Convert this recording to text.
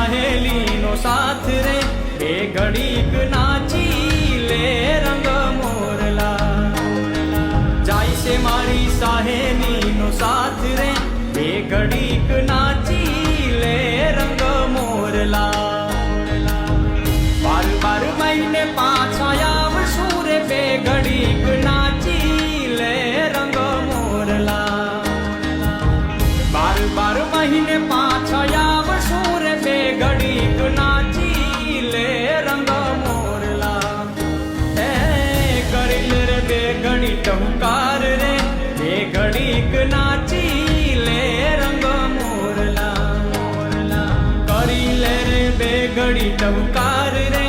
सहेली नो साथ रे बे घड़ीक नाची ले रंग मोरला जाय से मारी सहेली नो साथ रे बे घड़ीक नाची ले रंग मोरला बार बार महीने पाछा आवशु रे बे घड़ीक नाची ले रंग मोरला बार बार महीने पाछा आवशु रे बे घड़ीक नाची ले रंग मोरला ए करिल रे बे घड़ी टहुकार रे बे घड़ीक नाची ले रंग मोरला करिल रे बे घड़ी टहुकार रे